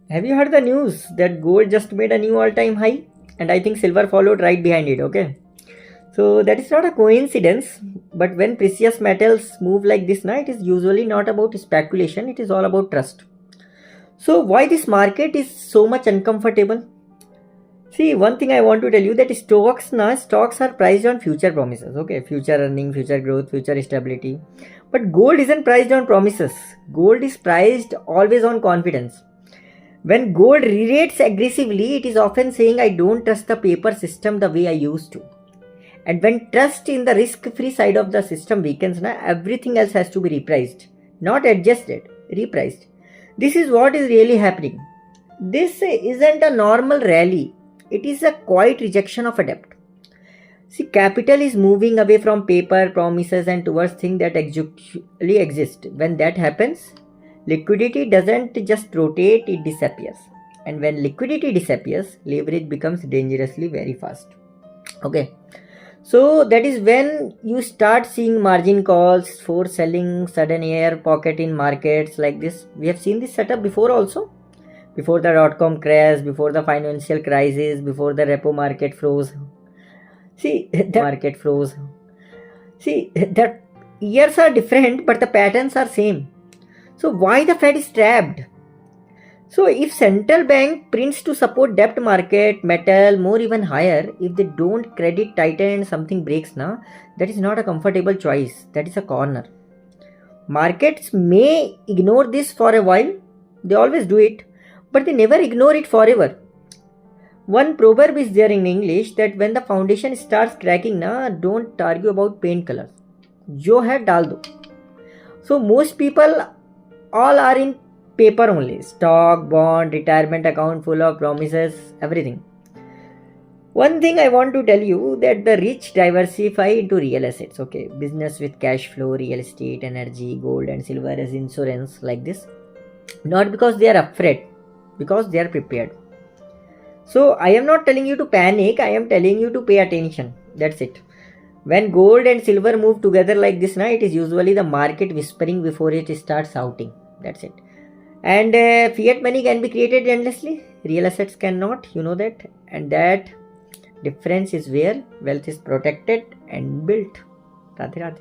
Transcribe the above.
Have you heard the news that gold just made a new all-time high? And I think silver followed right behind it, okay? So that is not a coincidence, but when precious metals move like this, it is usually not about speculation, it is all about trust. So why this market is so much uncomfortable? See, one thing I want to tell you that stocks are priced on future promises, okay? Future earning, future growth, future stability. But gold isn't priced on promises. Gold is priced always on confidence. When gold re-rates aggressively, it is often saying I don't trust the paper system the way I used to. And when trust in the risk-free side of the system weakens, everything else has to be repriced. Not adjusted, repriced. This is what is really happening. This isn't a normal rally. It is a quiet rejection of a debt. See, capital is moving away from paper, promises and towards things that actually exist. When that happens, liquidity doesn't just rotate, it disappears. And when liquidity disappears, leverage becomes dangerously very fast. Okay. So that is when you start seeing margin calls for selling, sudden air pocket in markets like this. We have seen this setup before also. Before the dot-com crash, before the financial crisis, before the repo market froze. See, the market froze. See, the years are different, but the patterns are same. So why the Fed is trapped? So if central bank prints to support debt market, metal, more even higher, if they don't credit tighten and something breaks now, that is not a comfortable choice. That is a corner. Markets may ignore this for a while. They always do it. But they never ignore it forever. One proverb is there in English that when the foundation starts cracking, don't argue about paint colors. Jo hai dal do. So most people all are in paper only. Stock, bond, retirement account full of promises, everything. One thing I want to tell you that the rich diversify into real assets. Okay, business with cash flow, real estate, energy, gold and silver as insurance like this. Not because they are afraid, because they are prepared. So I am not telling you to panic, I am telling you to pay attention. That's it. When gold and silver move together like this, it is usually the market whispering before it starts shouting. That's it. And fiat money can be created endlessly. Real assets cannot, you know that. And that difference is where wealth is protected and built. Radhe Radhe.